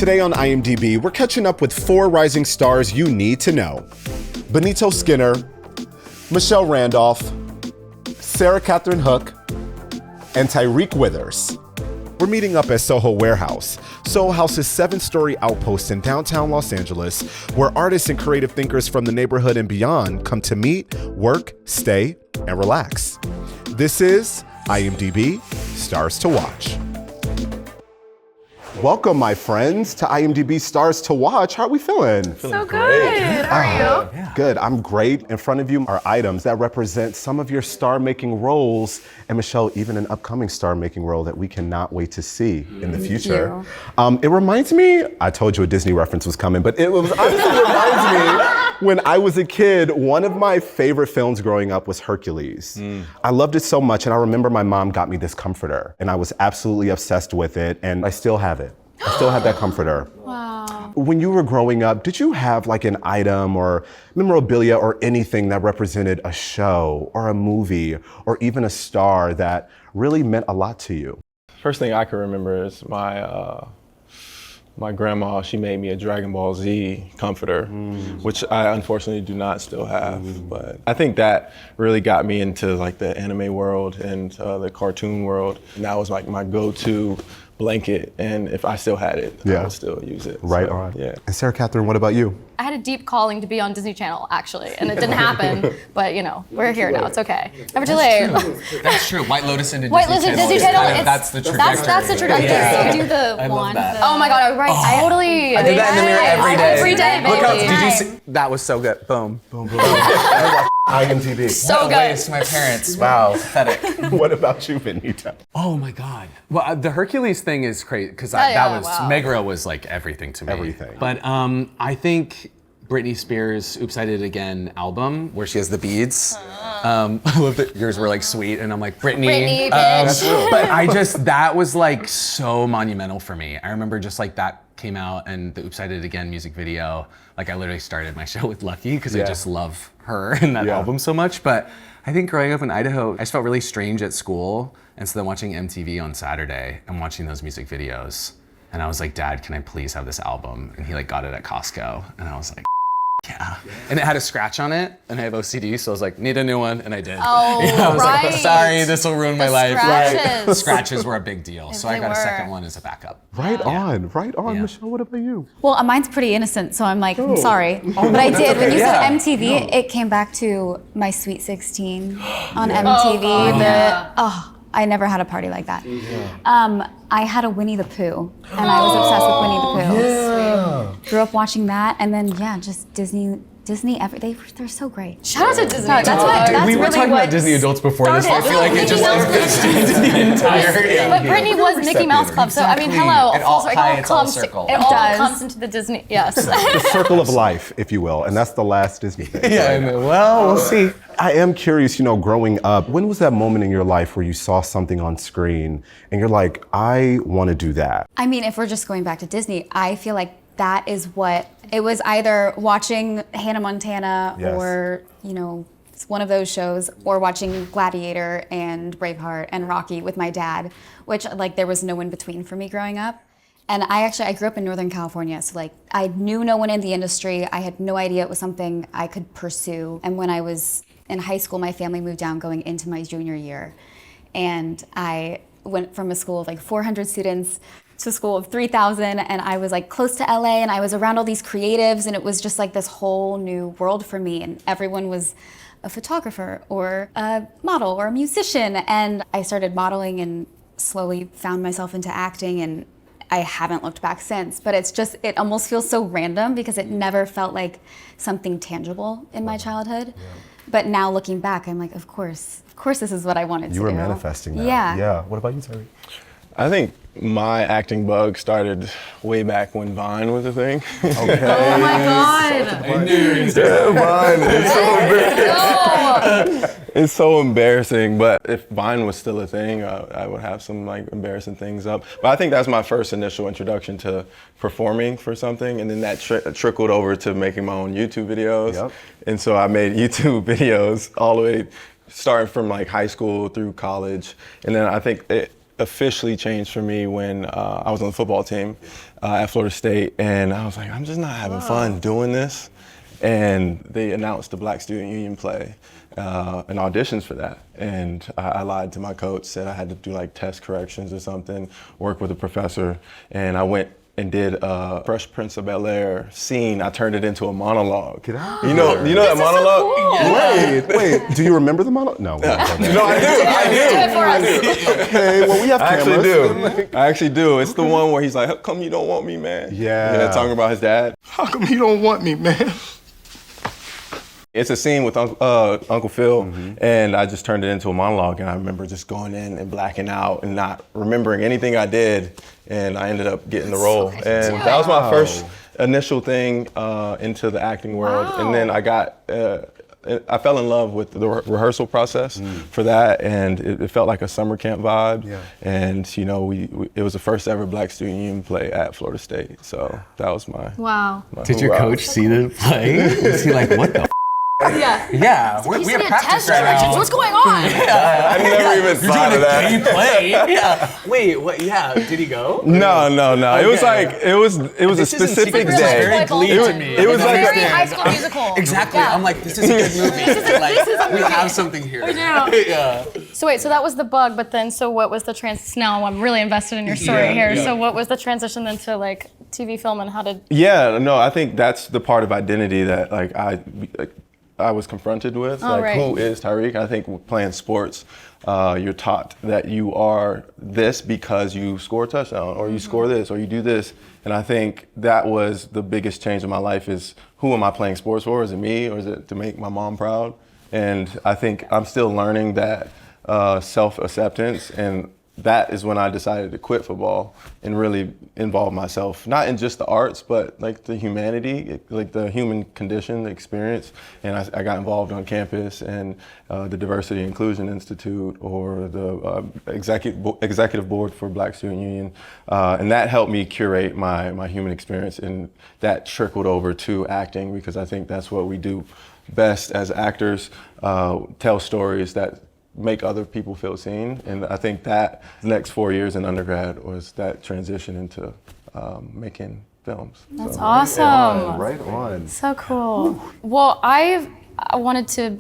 Today on IMDb, we're catching up with 4 rising stars you need to know. Benito Skinner, Michelle Randolph, Sarah Catherine Hook, and Tyriq Withers. We're meeting up at Soho Warehouse. Soho House's 7-story outpost in downtown Los Angeles, where artists and creative thinkers from the neighborhood and beyond come to meet, work, stay, and relax. This is IMDb Stars to Watch. Welcome, my friends, to IMDb Stars to Watch. How are we feeling? So good. How are you? Good. I'm great. In front of you are items that represent some of your star-making roles, and Michelle, even an upcoming star-making role that we cannot wait to see in the future. It reminds me, I told you a Disney reference was coming, but it honestly reminds me when I was a kid, one of my favorite films growing up was Hercules. I loved it so much, and I remember my mom got me this comforter, and I was absolutely obsessed with it, and I still have it. I still have that comforter. Wow. When you were growing up, did you have like an item or memorabilia or anything that represented a show or a movie or even a star that really meant a lot to you? First thing I can remember is my grandma, she made me a Dragon Ball Z comforter, which I unfortunately do not still have. But I think that really got me into like the anime world and the cartoon world. And that was like my go-to blanket, and if I still had it, I would still use it. Right so, on. Yeah. And Sarah Catherine, what about you? I had a deep calling to be on Disney Channel, actually, and it didn't happen. But you know, we're here now. It's okay. Never too late. That's true. White Lotus into White Disney Lotus Channel. Disney Channel. Kind of, that's the trajectory. That's the trajectory. Yeah. You do the I love one. that. Oh my God! Right. Totally. I did that in the mirror every day. Every day, baby. Look how, did you see? That was so good. Boom. Boom, boom. IMDb. So good. Waste my parents. Wow. Pathetic. What about you, Benito? Oh my God. Well, the Hercules thing is crazy because wow. Megara was like everything to me. Everything. But I think Britney Spears' Oops, I Did It Again album, Where she has the beads. I love that yours were like sweet, and I'm like, Britney, bitch. But that was like so monumental for me. I remember just like that came out and the Oops, I Did It Again music video, like I literally started my show with Lucky because I just love her and that album so much. But I think growing up in Idaho, I just felt really strange at school. And so then watching MTV on Saturday and watching those music videos. And I was like, Dad, can I please have this album? And he like got it at Costco. And I was like, yeah. And it had a scratch on it, and I have OCD, so I was like, need a new one, and I did. Oh, I was right. like, sorry, this will ruin my life. Scratches. Right. Scratches were a big deal, so I got a were. second one as a backup. Right on. Yeah. Michelle, what about you? Well, mine's pretty innocent, so I'm like, I'm sorry. But I did. When you said MTV, it came back to my Sweet 16 on MTV. I never had a party like that. I had a Winnie the Pooh, and I was obsessed with Winnie the Pooh. Grew up watching that, and then just Disney. They're so great. Shout out to Disney. We were talking about Disney adults before this, so I feel like it just invested into the entire. But Britney was Mickey Mouse Club, so I mean, hello. It all comes circle. It all comes into the Disney. Yes. The circle of life, if you will, and that's the last Disney thing. Well, we'll see. I am curious, growing up, when was that moment in your life where you saw something on screen and you're like, I want to do that? I mean, if we're just going back to Disney, I feel like that is what it was, either watching Hannah Montana or, one of those shows, or watching Gladiator and Braveheart and Rocky with my dad, which there was no in between for me growing up. And I grew up in Northern California, so I knew no one in the industry. I had no idea it was something I could pursue. And when I was in high school, my family moved down going into my junior year. And I went from a school of 400 students to a school of 3,000, and I was close to LA, and I was around all these creatives, and it was just this whole new world for me, and everyone was a photographer or a model or a musician, and I started modeling and slowly found myself into acting, and I haven't looked back since. But it almost feels so random because it never felt like something tangible in my childhood. But now looking back, I'm like, of course this is what I wanted to do. You were manifesting that. Yeah. What about you, Terry? I think my acting bug started way back when Vine was a thing. Okay. Oh my God. Vine. It's so embarrassing. It's so embarrassing, but if Vine was still a thing, I would have some embarrassing things up. But I think that's my first initial introduction to performing for something, and then that trickled over to making my own YouTube videos. Yep. And so I made YouTube videos all the way starting from high school through college, and then I think officially changed for me when I was on the football team at Florida State, and I was like, I'm just not having fun doing this. And they announced the Black Student Union play and auditions for that. And I lied to my coach, said I had to do like test corrections or something, work with a professor, and I went and did Fresh Prince of Bel-Air scene. I turned it into a monologue. Get out. You know that monologue? So cool. Wait, do you remember the monologue? No. No, I Do it for us. do. Okay, well, we have I cameras. actually do. I actually do. It's the one where he's like, how come you don't want me, man? Yeah. Talking about his dad. How come you don't want me, man? It's a scene with Uncle Phil, and I just turned it into a monologue, and I remember just going in and blacking out and not remembering anything I did, and I ended up getting the role. And that was my first initial thing into the acting world. Wow. And then I fell in love with the rehearsal process for that, and it felt like a summer camp vibe. Yeah. And it was the first ever Black Student Union play at Florida State, so that was my. Wow. Did your hoorah. coach see the play? Was he like, what the? Yeah. Yeah, we You have said practice test right directions. now. What's going on? I never even thought of that. Play. Yeah. Wait. What? Yeah. Did he go? No. It was Okay. like it was a This isn't specific secret. This is day. very Glee to me. It was It's like very a, High School Musical. Exactly. Yeah. I'm like, this is a good movie. We have something here. We do. Yeah. So wait, so that was the bug, but then so what was the now I'm really invested in your story here. yeah. So what was the transition then to like TV film and how did Yeah, no, I think that's the part of identity that like I was confronted with. right. Who is Tyriq? I think playing sports, you're taught that you are this because you score a touchdown, or you score this, or you do this. And I think that was the biggest change in my life is, who am I playing sports for? Is it me, or is it to make my mom proud? And I think I'm still learning that self-acceptance, and that is when I decided to quit football and really involve myself, not in just the arts, but like the humanity, like the human condition, the experience. And I got involved on campus and the Diversity Inclusion Institute, or the executive board for Black Student Union. And that helped me curate my human experience, and that trickled over to acting, because I think that's what we do best as actors, tell stories that make other people feel seen. And I think that the next 4 years in undergrad was that transition into making films. That's awesome. Right on. So cool. Well, I wanted to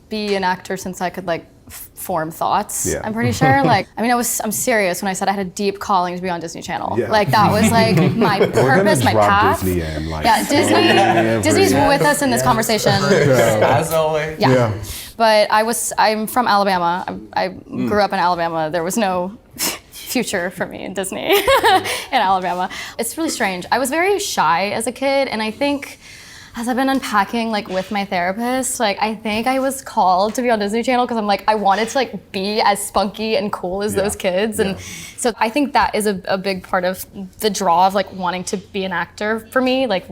be an actor since I could like form thoughts. Yeah. I'm pretty sure. Like, I mean, I'm serious when I said I had a deep calling to be on Disney Channel. Yeah. Like that was like my purpose, my drop path. Disney in, like, Yeah, Disney's with us in this conversation. As always. Yeah. But I'm from Alabama. I grew up in Alabama. There was no future for me in Disney in Alabama. It's really strange. I was very shy as a kid, and I think as I've been unpacking like with my therapist, like I think I was called to be on Disney Channel because I'm like, I wanted to like be as spunky and cool as those kids. And so I think that is a big part of the draw of like wanting to be an actor for me, like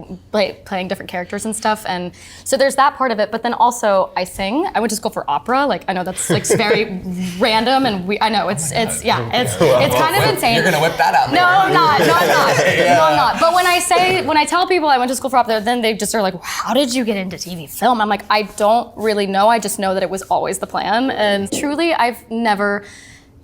playing different characters and stuff. And so there's that part of it, but then also I sing. I went to school for opera. Like I know that's like very random, and I know it's kind of insane. You're gonna whip that out. No, I'm not. No, I'm not. But when I tell people I went to school for opera, then they just are like, how did you get into TV film? I'm like, I don't really know. I just know that it was always the plan. And truly, I've never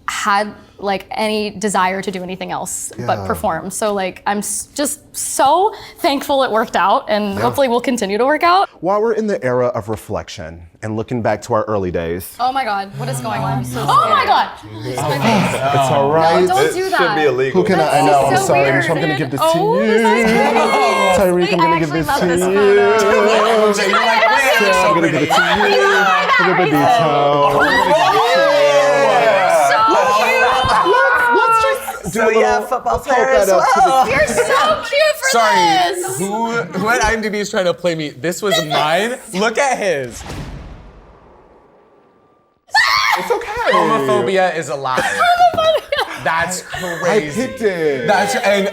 had like any desire to do anything else but perform. So like, I'm just so thankful it worked out, and hopefully will continue to work out. While we're in the era of reflection and looking back to our early days. Oh my God, what is going on? I'm so scared. Oh my God. It's my face. It's all right. No, don't do that. Should be illegal. Who can I know? This I'm is so sorry, weird. Michelle, I'm gonna give this to Oh, you. this is pretty. Tyriq, Wait, I'm I gonna give actually this love to this you. photo. You're like, wait, I'm gonna give it to you. For the Benito. So yeah, football player that as up to well. You're so cute for Sorry, this. who at IMDb is trying to play me? This was mine. Look at his. It's okay. Homophobia is alive. That's I crazy. picked it. That's okay.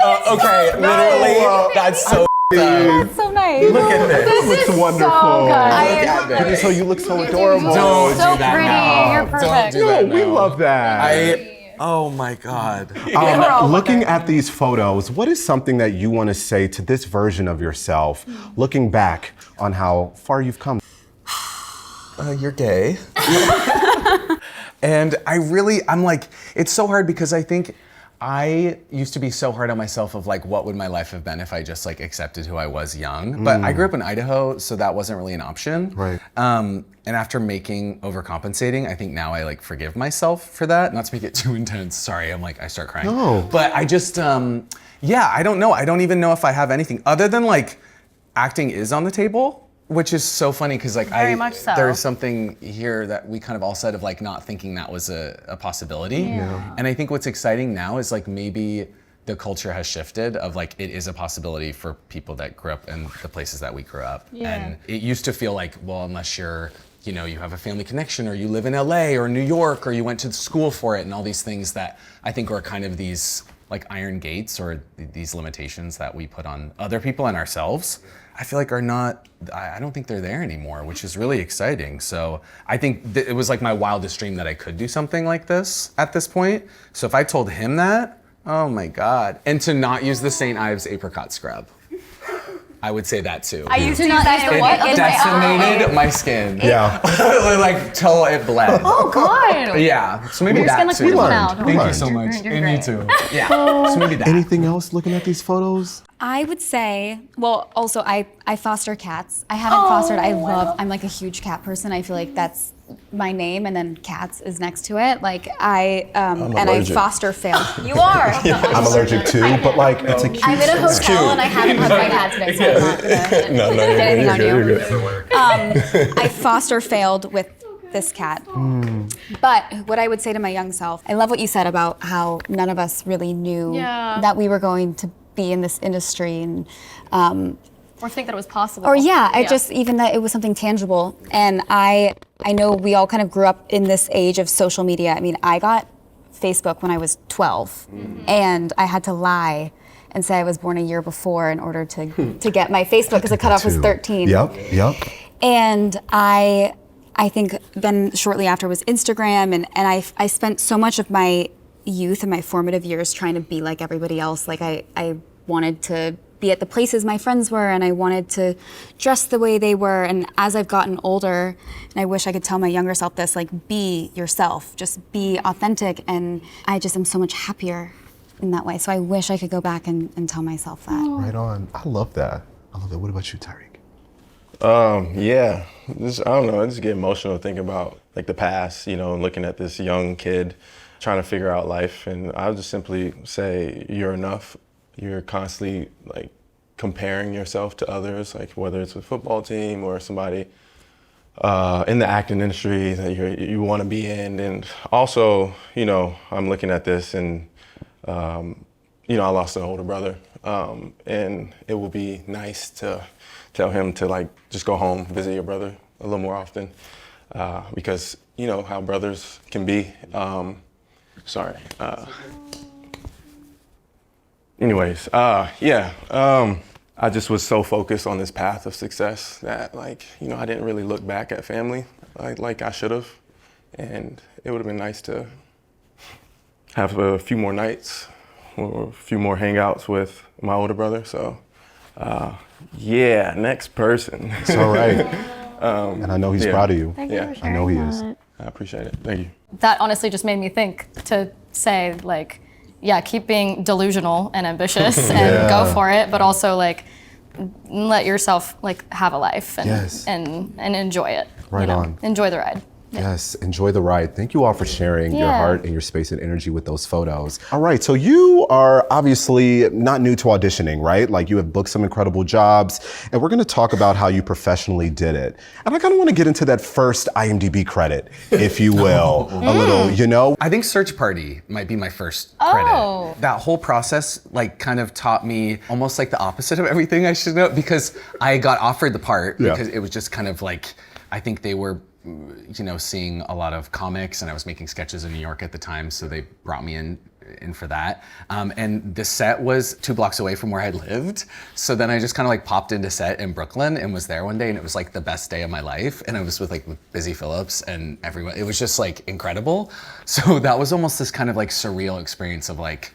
Literally, that's so. That's so nice. Look at this. This looks is wonderful. so good. at this. Benito, you look so adorable. Don't so do that pretty. now. You're perfect. Don't do that No, we now. love that. Oh my God. Looking at these photos, what is something that you want to say to this version of yourself, looking back on how far you've come? you're gay. And I'm like, it's so hard because I think I used to be so hard on myself of like, what would my life have been if I just like accepted who I was young? But I grew up in Idaho, so that wasn't really an option. Right. And after making Overcompensating, I think now I like forgive myself for that. Not to make it too intense. Sorry, I start crying. No. But I just, I don't know. I don't even know if I have anything other than like acting is on the table. Which is so funny because like Very much so. there's something here that we kind of all said of like not thinking that was a possibility. Yeah. And I think what's exciting now is like maybe the culture has shifted of like it is a possibility for people that grew up in the places that we grew up. Yeah. And it used to feel like, well, unless you're, you have a family connection or you live in LA or New York or you went to school for it and all these things that I think are kind of these like iron gates or these limitations that we put on other people and ourselves. I feel like are not, I don't think they're there anymore, which is really exciting. So I think it was like my wildest dream that I could do something like this at this point. So if I told him that, oh my God. And to not use the St. Ives apricot scrub. I would say that too. I used to use that in what? It decimated my skin. Yeah. Like till it bled. Oh God. Yeah, so maybe Your that skin looks too. beautiful now. Thank you so much. You're And great. you too. Yeah, so maybe that. Anything else looking at these photos? I would say, well, also I foster cats. I haven't fostered. I'm like a huge cat person. I feel like that's my name, and then cats is next to it. Like I allergic. foster failed. You are. I'm allergic too, but like it's a cute. I'm in a hotel and I haven't hugged my cat today, so I'm not gonna get anything on you. I foster failed with this cat. But what I would say to my young self, I love what you said about how none of us really knew that we were going to be in this industry and Or think that it was possible. or I just even that it was something tangible. And I know we all kind of grew up in this age of social media. I mean, I got Facebook when I was 12 and I had to lie and say I was born a year before in order to get my Facebook because the cutoff was 13. Yep. And I think then shortly after was Instagram and I spent so much of my youth and my formative years trying to be like everybody else. Like I wanted to be at the places my friends were and I wanted to dress the way they were. And as I've gotten older, and I wish I could tell my younger self this, like be yourself, just be authentic. And I just am so much happier in that way. So I wish I could go back and tell myself that. Right on. I love that. What about you, Tyriq? Yeah, I don't know, I just get emotional thinking about like the past, and looking at this young kid trying to figure out life. And I'll just simply say, you're enough. You're constantly like comparing yourself to others, like whether it's a football team or somebody in the acting industry that you want to be in. And also, I'm looking at this and, I lost an older brother. And it will be nice to tell him to like just go home, visit your brother a little more often, because how brothers can be. I just was so focused on this path of success that I didn't really look back at family like I should have, and it would have been nice to have a few more nights or a few more hangouts with my older brother. So. Next person. It's all right. And I know he's proud of you. Thank you for I sharing know he is. that. I appreciate it. Thank you. That honestly just made me think to say like, keep being delusional and ambitious and go for it, but also like let yourself like have a life and enjoy it. Right on. Enjoy the ride. Yes, enjoy the ride. Thank you all for sharing your heart and your space and energy with those photos. All right, so you are obviously not new to auditioning, right? Like you have booked some incredible jobs, and we're gonna talk about how you professionally did it. And I kinda wanna get into that first IMDb credit, if you will, a little, I think Search Party might be my first Oh. credit. That whole process like kind of taught me almost like the opposite of everything I should know, because I got offered the part because it was just kind of like, I think they were seeing a lot of comics, and I was making sketches in New York at the time, so they brought me in for that. And the set was 2 blocks away from where I lived. So then I just kind of like popped into set in Brooklyn and was there one day, and it was like the best day of my life. And I was with Busy Phillips and everyone. It was just like incredible. So that was almost this kind of like surreal experience of like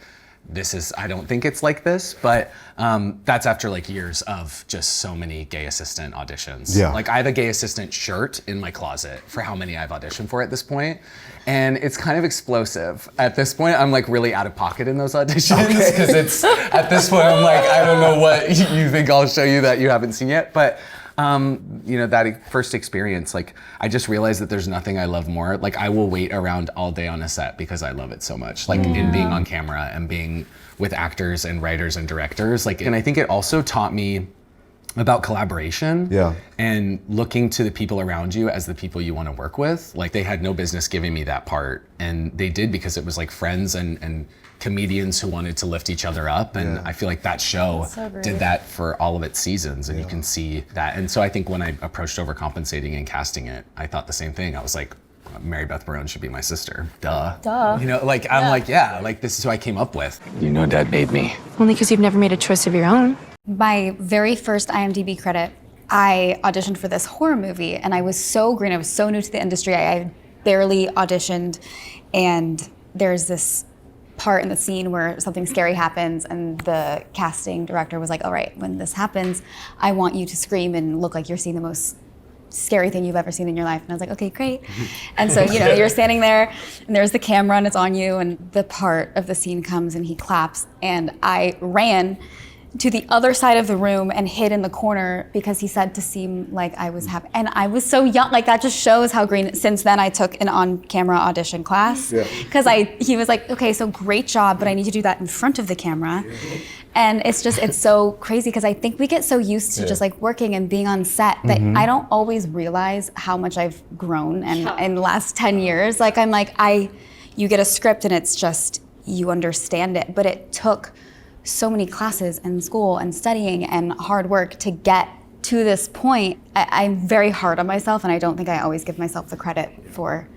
I don't think it's like this, but that's after like years of just so many gay assistant auditions. Yeah. Like I have a gay assistant shirt in my closet for how many I've auditioned for at this point. And it's kind of explosive. At this point, I'm like really out of pocket in those auditions because it's, at this point, I'm like, I don't know what you think I'll show you that you haven't seen yet. But you know, that first experience, like I just realized that there's nothing I love more. Like I will wait around all day on a set because I love it so much. Like in being on camera and being with actors and writers and directors. Like, and I think it also taught me about collaboration and looking to the people around you as the people you want to work with. Like they had no business giving me that part, and they did because it was like friends and comedians who wanted to lift each other up, and I feel like that show did that for all of its seasons, and you can see that. And so I think when I approached Overcompensating and casting it, I thought the same thing. I was like, Mary Beth Barone should be my sister. Duh. You know, like I'm like, yeah, like this is who I came up with. You know Dad made me. Only because you've never made a choice of your own. My very first IMDb credit, I auditioned for this horror movie, and I was so green. I was so new to the industry. I barely auditioned, and there's this part in the scene where something scary happens, and the casting director was like, all right, when this happens, I want you to scream and look like you're seeing the most scary thing you've ever seen in your life. And I was like, okay, great. And so, you know, you're standing there and there's the camera and it's on you, and the part of the scene comes and he claps, and I ran to the other side of the room and hid in the corner because he said to seem like I was happy. And I was so young, like that just shows how green. Since then I took an on-camera audition class because he was like, okay, so great job, but I need you to do that in front of the camera. And it's so crazy because I think we get so used to just like working and being on set that I don't always realize how much I've grown and in the last 10 years. Like I'm like, you get a script and it's just, you understand it, but it took so many classes and school and studying and hard work to get to this point. I'm very hard on myself, and I don't think I always give myself the credit for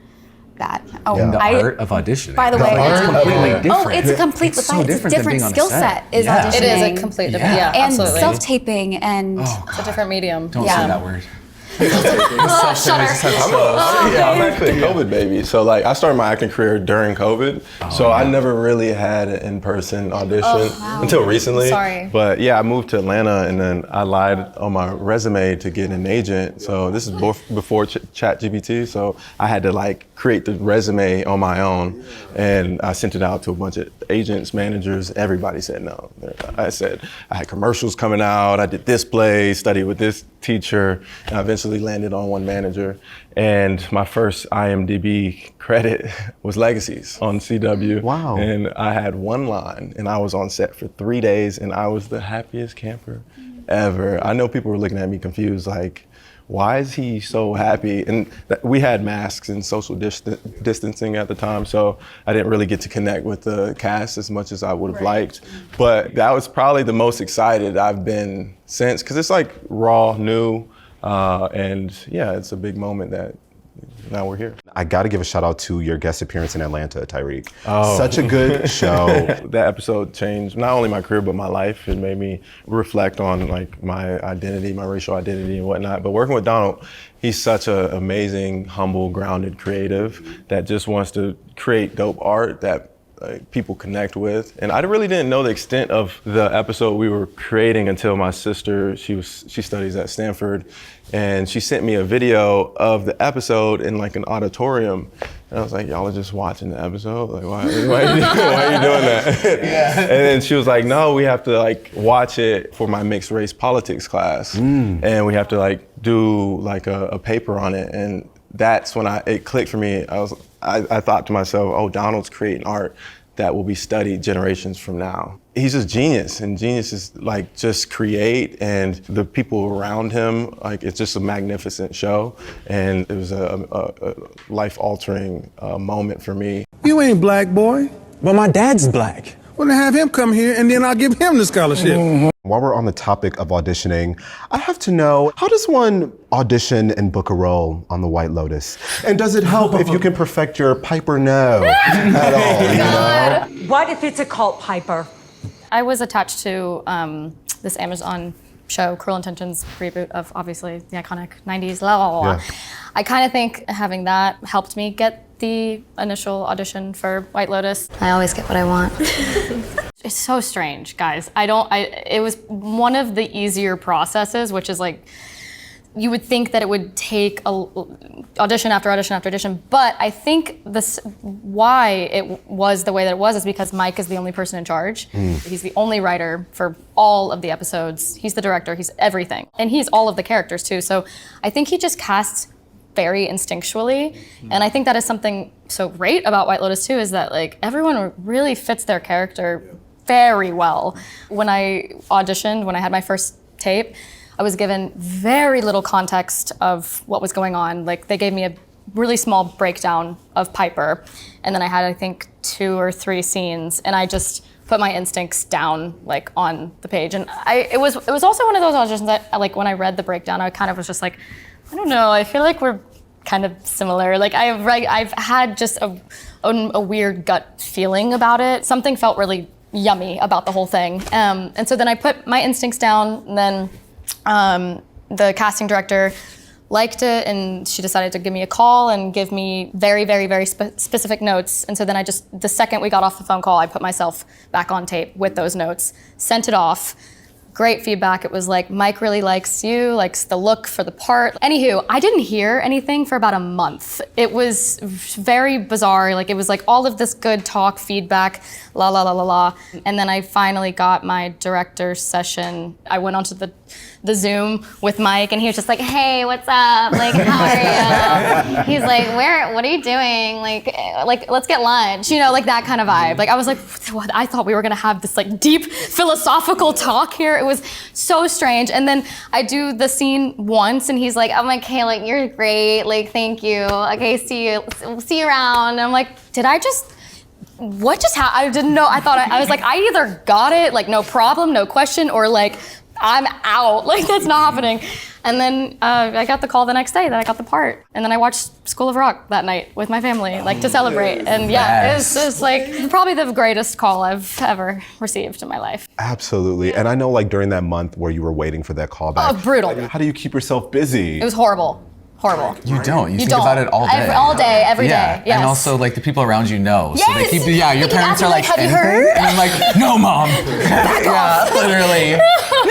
that. And the art of auditioning. By the way, it's completely different. Oh, it's a complete, it's so different than being on a skill set. set is auditioning. It is a complete different, and absolutely. self-taping and It's a different medium. Don't say that word. I'm actually a COVID baby. So like I started my acting career during COVID. So I never really had an in-person audition until recently. Sorry. But yeah, I moved to Atlanta and then I lied on my resume to get an agent. So this is before ChatGPT. So I had to like create the resume on my own, and I sent it out to a bunch of agents, managers. Everybody said no. I said I had commercials coming out. I did this play, studied with this teacher, and I eventually landed on one manager. And my first IMDb credit was Legacies on CW. Wow. And I had one line, and I was on set for 3 days, and I was the happiest camper ever. I know people were looking at me confused, like, why is he so happy? And we had masks and social distancing at the time, so I didn't really get to connect with the cast as much as I would have liked. But that was probably the most excited I've been since, because it's like raw, new, and yeah, it's a big moment that now we're here. I gotta give a shout out to your guest appearance in Atlanta, Tyriq. Such a good show. That episode changed not only my career, but my life. It made me reflect on like my identity, my racial identity and whatnot. But working with Donald, he's such an amazing, humble, grounded creative that just wants to create dope art that people connect with. And I really didn't know the extent of the episode we were creating until my sister, she studies at Stanford, and she sent me a video of the episode in like an auditorium. And I was like, y'all are just watching the episode? Like, why are you doing that? And then she was like, no, we have to like watch it for my mixed race politics class. And we have to like do like a paper on it. And that's when it clicked for me. I thought to myself, oh, Donald's creating art that will be studied generations from now. He's just genius, and genius is like just create, and the people around him, like it's just a magnificent show. And it was a life-altering moment for me. You ain't black, boy. But my dad's black. Well, then have him come here, and then I'll give him the scholarship. While we're on the topic of auditioning, I have to know, how does one audition and book a role on the White Lotus? And does it help if you can perfect your Piper no at all, you know? What if it's a cult, Piper? I was attached to this Amazon show, Cruel Intentions reboot of obviously the iconic 90s, la la la. I kind of think having that helped me get the initial audition for White Lotus. I always get what I want. so strange, guys. It was one of the easier processes, which is like, you would think that it would take audition after audition after audition, but I think why it was the way that it was is because Mike is the only person in charge. He's the only writer for all of the episodes. He's the director, he's everything. And he's all of the characters too. So I think he just casts very instinctually. And I think that is something so great about White Lotus too, is that like everyone really fits their character very well. When I auditioned, when I had my first tape, I was given very little context of what was going on. Like they gave me a really small breakdown of Piper, and then I had, I think, 2 or 3 scenes, and I just put my instincts down like on the page. And it was also one of those auditions that, like, when I read the breakdown, I kind of was just like, I don't know, I feel like we're kind of similar. Like I've had just a weird gut feeling about it. Something felt really yummy about the whole thing. And so then I put my instincts down, and then the casting director liked it, and she decided to give me a call and give me very, very, very specific notes. And so then the second we got off the phone call, I put myself back on tape with those notes, sent it off. Great feedback. It was like, Mike really likes you, likes the look for the part. Anywho, I didn't hear anything for about a month. It was very bizarre. Like, it was like all of this good talk, feedback, la la la la la. And then I finally got my director's session. I went onto the Zoom with Mike, and he was just like, hey, what's up? Like, how are you? He's like, what are you doing? Like, let's get lunch. You know, like that kind of vibe. Like, I was like, what? I thought we were gonna have this like deep philosophical talk here. It was so strange. And then I do the scene once, and he's like, I'm like, hey, like, you're great. Like, thank you. Okay, see you around. And I'm like, what just happened? I didn't know. I was like, I either got it, like, no problem, no question, or like, I'm out. Like, that's not happening. And then I got the call the next day that I got the part. And then I watched School of Rock that night with my family, like, to celebrate. And yeah, it was like probably the greatest call I've ever received in my life. Absolutely. And I know, like, during that month where you were waiting for that call back. Oh, brutal. How do you keep yourself busy? It was horrible. Horrible. You don't. You think about it all day. All day, every day. Yes. And also, like, the people around you know. Yes. So they keep, your parents are like, have you anything? heard? And I'm like, no, Mom. Back off. Literally.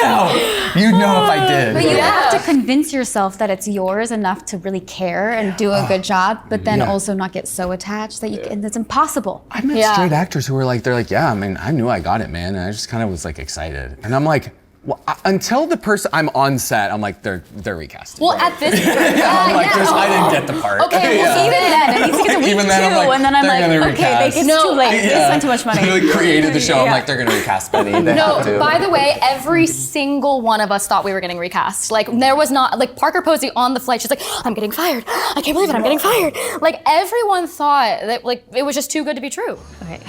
No. You'd know if I did. But you have to convince yourself that it's yours enough to really care and do a good job, but then also not get so attached that and it's impossible. I met straight actors who were like, they're like, yeah, I mean, I knew I got it, man. And I just kind of was like excited. And I'm like, well, until the person I'm on set, I'm like, they're recasting. Well, at this point, I didn't get the part. Okay, well, even then, it needs to get to week Even then, I'm 2, like, and then I'm they're like, gonna okay, recast. it's too late. They spent too much money. They like created the show. I'm like, they're gonna recast Benny. They have to. By the way, every single one of us thought we were getting recast. Like, there was not, like, Parker Posey on the flight, she's like, I'm getting fired. I can't believe it, I'm getting fired. Like, everyone thought that, like, it was just too good to be true. Okay,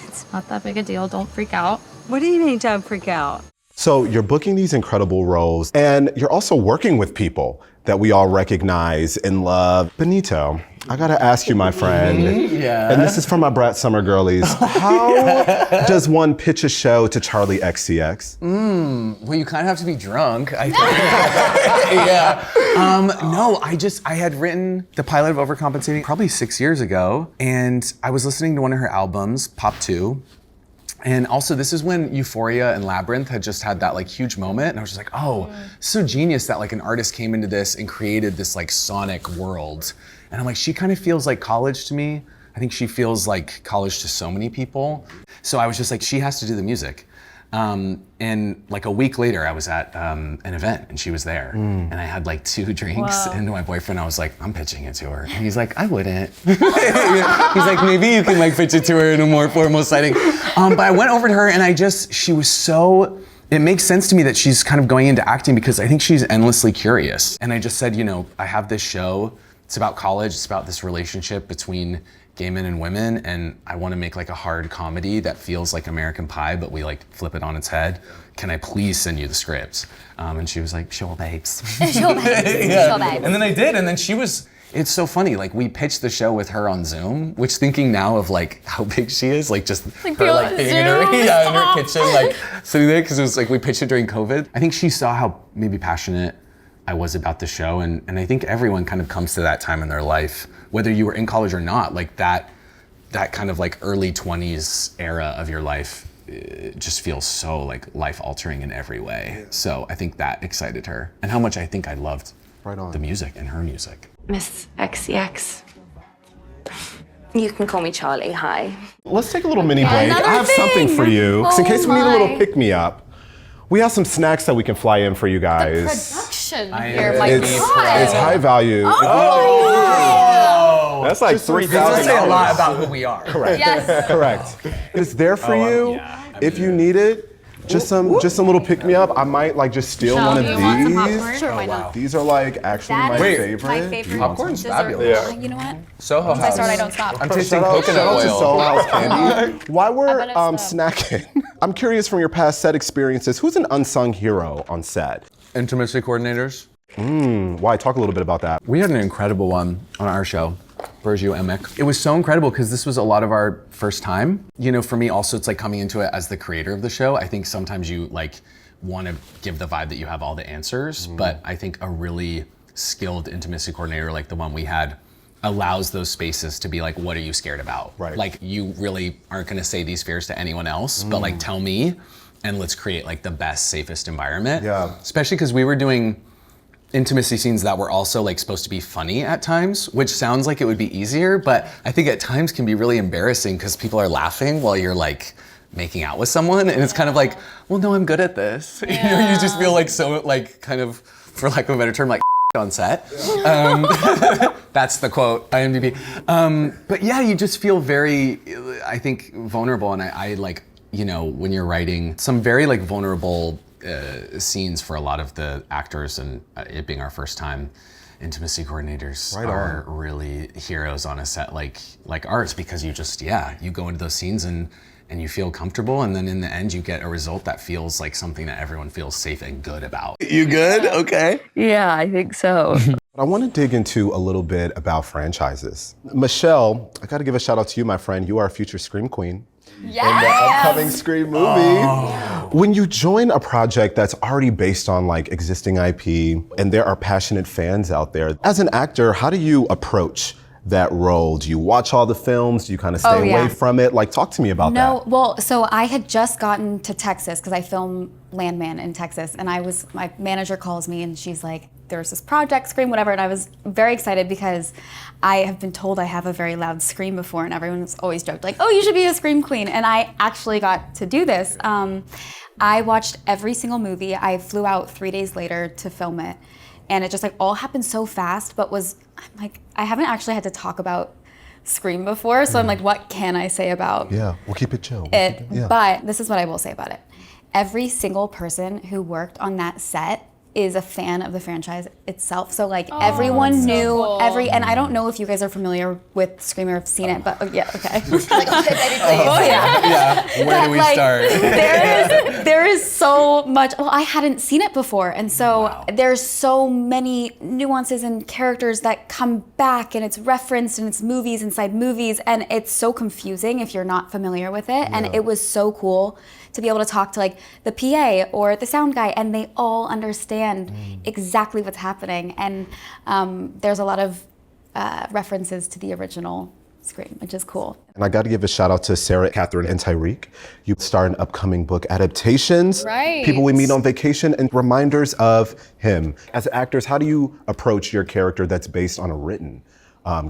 it's not that big a deal, don't freak out. What do you mean, don't freak out? So you're booking these incredible roles, and you're also working with people that we all recognize and love. Benito, I gotta ask you, my friend, and this is from my Brat Summer girlies, how does one pitch a show to Charli XCX? Well, you kind of have to be drunk, I think. No, I had written the pilot of Overcompensating probably 6 years ago, and I was listening to one of her albums, Pop 2. And also, this is when Euphoria and Labyrinth had just had that like huge moment, and I was just like, oh, so genius that like an artist came into this and created this like sonic world. And I'm like, she kind of feels like college to me. I think she feels like college to so many people. So I was just like, she has to do the music. And like a week later, I was at an event, and she was there, and I had like 2 drinks, and my boyfriend, I was like, I'm pitching it to her, and he's like, I wouldn't. He's like, maybe you can like pitch it to her in a more formal setting. But I went over to her, and she was so. It makes sense to me that she's kind of going into acting because I think she's endlessly curious. And I just said, I have this show. It's about college. It's about this relationship between gay men and women, and I want to make like a hard comedy that feels like American Pie, but we like flip it on its head. Can I please send you the scripts? And she was like, sure, babes. Sure, babes. Sure, babes. And then I did, and then it's so funny, like we pitched the show with her on Zoom, which thinking now of like how big she is, like just like her like being in her, in her kitchen, like sitting there, because it was like we pitched it during COVID. I think she saw how maybe passionate I was about the show, and I think everyone kind of comes to that time in their life, whether you were in college or not, like that kind of like early 20s era of your life it just feels so like life-altering in every way. So I think that excited her, and how much I think I loved the music and her music. Miss XCX. You can call me Charli, hi. Let's take a little mini break. another I have something thing. for you, 'cause in Oh case we need a little my. pick-me-up. We have some snacks that we can fly in for you guys. Production here, my It's God. high value. That's like This $3,000. say a lot about who we are. Correct. Yes. Correct. It's there for you if you need it. Just some little pick me up. I might like just steal Michelle, one of do you want some these. popcorn? Sure, why not? These are like actually That my is favorite. my favorite Popcorn's dessert. fabulous. You know what? Soho Once I House. start, I don't stop. I'm tasting Shout out coconut to oil. Soho House Candy. While we're bet it's the- snacking, I'm curious from your past set experiences, who's an unsung hero on set? Intimacy coordinators. Why? Talk a little bit about that. We had an incredible one on our show, Bergio Emek. It was so incredible because this was a lot of our first time. You know, for me also, it's like coming into it as the creator of the show. I think sometimes you like want to give the vibe that you have all the answers, but I think a really skilled intimacy coordinator like the one we had allows those spaces to be like, what are you scared about? Right. Like you really aren't going to say these fears to anyone else, but like tell me, and let's create like the best, safest environment. Yeah. Especially because we were doing intimacy scenes that were also like supposed to be funny at times, which sounds like it would be easier, but I think at times can be really embarrassing because people are laughing while you're like making out with someone, and it's kind of like, well, no, I'm good at this. You know, you just feel like so like kind of, for lack of a better term, like on set. That's the quote, IMDb. But yeah, you just feel very, I think, vulnerable, and I like, you know, when you're writing some very like vulnerable scenes for a lot of the actors, and it being our first time, intimacy coordinators are really heroes on a set like ours, because you just, you go into those scenes and you feel comfortable, and then in the end you get a result that feels like something that everyone feels safe and good about. You good? Okay. Yeah, I think so. I want to dig into a little bit about franchises. Michelle, I got to give a shout out to you, my friend. You are a future Scream Queen. Yes. In the upcoming Scream movie. When you join a project that's already based on like existing IP, and there are passionate fans out there, as an actor, how do you approach that role? Do you watch all the films? Do you kind of stay away from it? Like, talk to me about that. No, well, so I had just gotten to Texas because I film Landman in Texas, and my manager calls me and she's like, there's this project, Scream, whatever, and I was very excited because I have been told I have a very loud scream before, and everyone's always joked like, oh, you should be a Scream Queen, and I actually got to do this. I watched every single movie. I flew out 3 days later to film it, and it just like all happened so fast, but I'm like, I haven't actually had to talk about Scream before, so I'm like, what can I say about Yeah, we'll keep it chill. But this is what I will say about it. Every single person who worked on that set is a fan of the franchise itself. So like everyone knew cool. and I don't know if you guys are familiar with Scream or have seen it, but okay. Where do we start? There is so much. Well, I hadn't seen it before, and so there's so many nuances and characters that come back, and it's referenced, and it's movies inside movies, and it's so confusing if you're not familiar with it. And it was so cool to be able to talk to like the PA or the sound guy, and they all understand exactly what's happening. And there's a lot of references to the original Scream, which is cool. And I got to give a shout out to Sarah, Catherine, and Tyriq. You star in an upcoming book, Adaptations. Right. People we meet on vacation, and reminders of him. As actors, how do you approach your character that's based on a written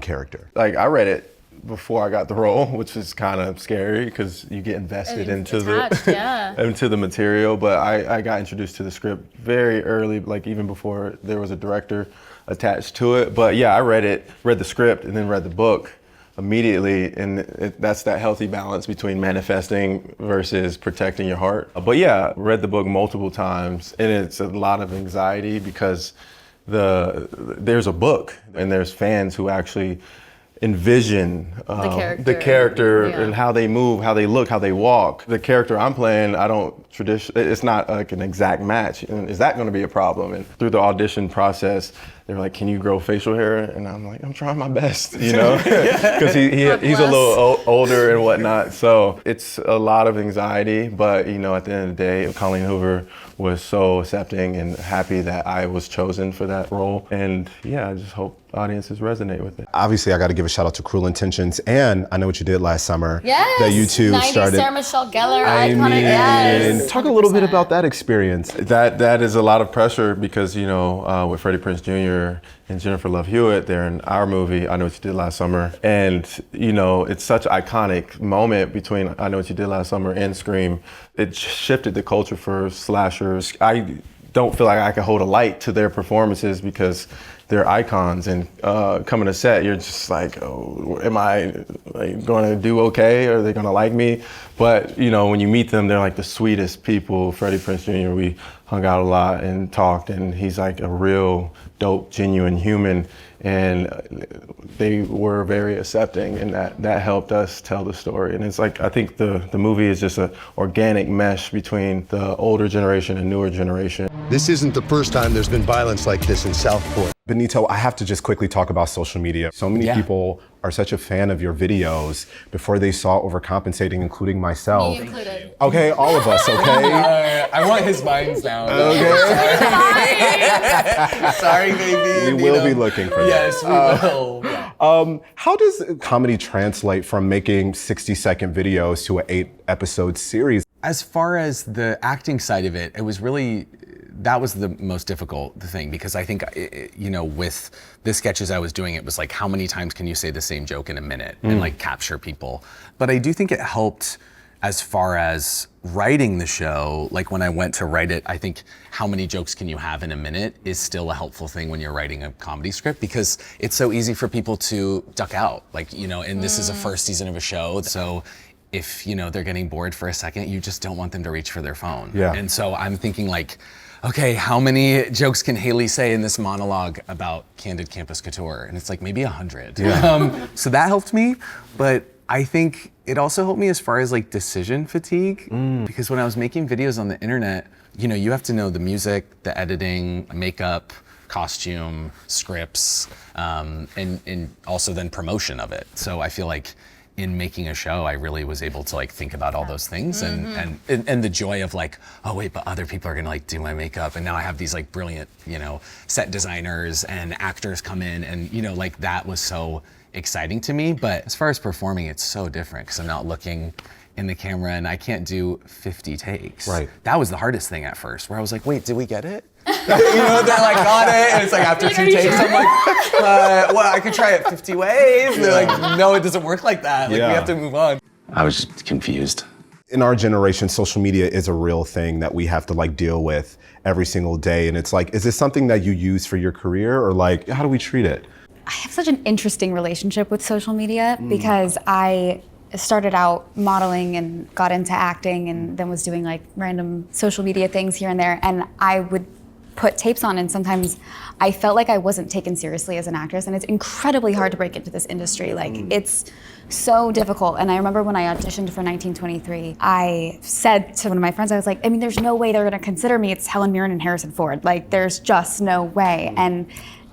character? Like, I read it before I got the role, which is kind of scary because you get invested into into the material. But I got introduced to the script very early, like even before there was a director attached to it. But yeah, I read the script, and then read the book immediately, and that's that healthy balance between manifesting versus protecting your heart. But yeah, read the book multiple times, and it's a lot of anxiety because there's a book, and there's fans who actually envision the character and how they move, how they look, how they walk. The character I'm playing, it's not like an exact match. And is that going to be a problem? And through the audition process, they were like, can you grow facial hair? And I'm like, I'm trying my best, you know, because he's a little older and whatnot. So it's a lot of anxiety, but you know, at the end of the day, Colleen Hoover was so accepting and happy that I was chosen for that role. And yeah, I just hope audiences resonate with it. Obviously, I got to give a shout out to Cruel Intentions and I Know What You Did Last Summer. Yes. That you two 90s started. Sarah Michelle Gellar, I iconic. mean, Yes. talk a little bit about that experience. That is a lot of pressure because, you know, with Freddie Prinze Jr. and Jennifer Love Hewitt, they're in our movie, I Know What You Did Last Summer. And, you know, it's such an iconic moment between I Know What You Did Last Summer and Scream. It shifted the culture for slashers. I don't feel like I can hold a light to their performances because they're icons, and coming to set, you're just like, oh, am I like going to do okay? Are they going to like me? But you know, when you meet them, they're like the sweetest people. Freddie Prinze Jr., we hung out a lot and talked, and he's like a real dope, genuine human, and they were very accepting, and that helped us tell the story. And it's like, I think the movie is just an organic mesh between the older generation and newer generation. This isn't the first time there's been violence like this in Southport. Benito, I have to just quickly talk about social media. So many people are such a fan of your videos before they saw Overcompensating, including myself. Me included. Okay, all of us, okay? I want his minds now. Okay. Sorry, baby. We will be looking for that. Yes, we will. Yeah. How does comedy translate from making 60-second videos to an 8-episode series? As far as the acting side of it, it was really, that was the most difficult thing, because I think, you know, with the sketches I was doing, it was like, how many times can you say the same joke in a minute and like capture people? But I do think it helped as far as writing the show. Like when I went to write it, I think how many jokes can you have in a minute is still a helpful thing when you're writing a comedy script, because it's so easy for people to duck out. Like, you know, and this is a first season of a show, so if, you know, they're getting bored for a second, you just don't want them to reach for their phone. Yeah. And so I'm thinking like, okay, how many jokes can Haley say in this monologue about Candid Campus Couture? And it's like maybe 100. Yeah. So that helped me, but I think it also helped me as far as like decision fatigue, because when I was making videos on the internet, you know, you have to know the music, the editing, makeup, costume, scripts, and also then promotion of it. So I feel like in making a show, I really was able to like think about all those things and the joy of like, oh wait, but other people are gonna like do my makeup, and now I have these like brilliant, you know, set designers and actors come in, and you know, like that was so exciting to me. But as far as performing, it's so different because I'm not looking in the camera and I can't do 50 takes. Right. That was the hardest thing at first, where I was like, wait, did we get it? You know, they're like, got it, and it's like after 2 takes, I'm like, well, I could try it 50 ways. And they're like, no, it doesn't work like that. Like, we have to move on. I was just confused. In our generation, social media is a real thing that we have to like deal with every single day. And it's like, is this something that you use for your career, or like, how do we treat it? I have such an interesting relationship with social media because I started out modeling and got into acting and then was doing like random social media things here and there. And I would put tapes on, and sometimes I felt like I wasn't taken seriously as an actress, and it's incredibly hard to break into this industry. Like it's so difficult. And I remember when I auditioned for 1923, I said to one of my friends, I was like, I mean, there's no way they're gonna consider me. It's Helen Mirren and Harrison Ford. Like there's just no way.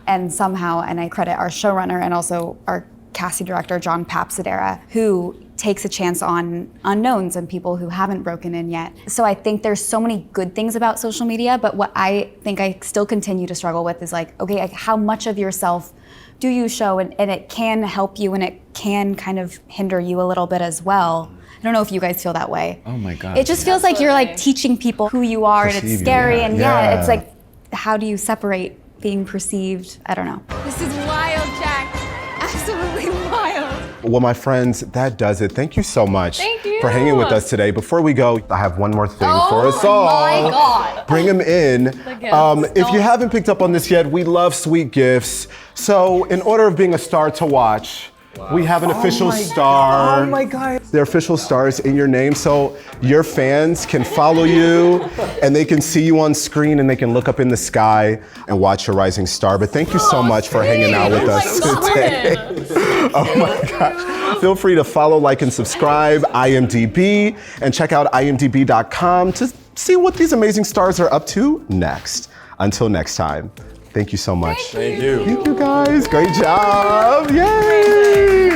And somehow, and I credit our showrunner and also our casting director, John Papsadera, who takes a chance on unknowns and people who haven't broken in yet. So I think there's so many good things about social media, but what I think I still continue to struggle with is like, okay, like how much of yourself do you show? And it can help you and it can kind of hinder you a little bit as well. I don't know if you guys feel that way. Oh my God. It just feels like you're like teaching people who you are, and it's scary, and it's like, how do you separate being perceived? I don't know. This is wild, Jack. Absolutely wild. Well, my friends, that does it. Thank you so much for hanging with us today. Before we go, I have one more thing for us all. Oh my God. Bring them in. If you haven't picked up on this yet, we love sweet gifts. So in order of being a star to watch, we have an official star. Oh my God. They're official stars in your name, so your fans can follow you and they can see you on screen and they can look up in the sky and watch your rising star. But thank you so much for hanging out with us today. Oh my gosh. Feel free to follow, like, and subscribe IMDb, and check out imdb.com to see what these amazing stars are up to next. Until next time, Thank you so much. Thank you. Thank you guys. Great job. Yay.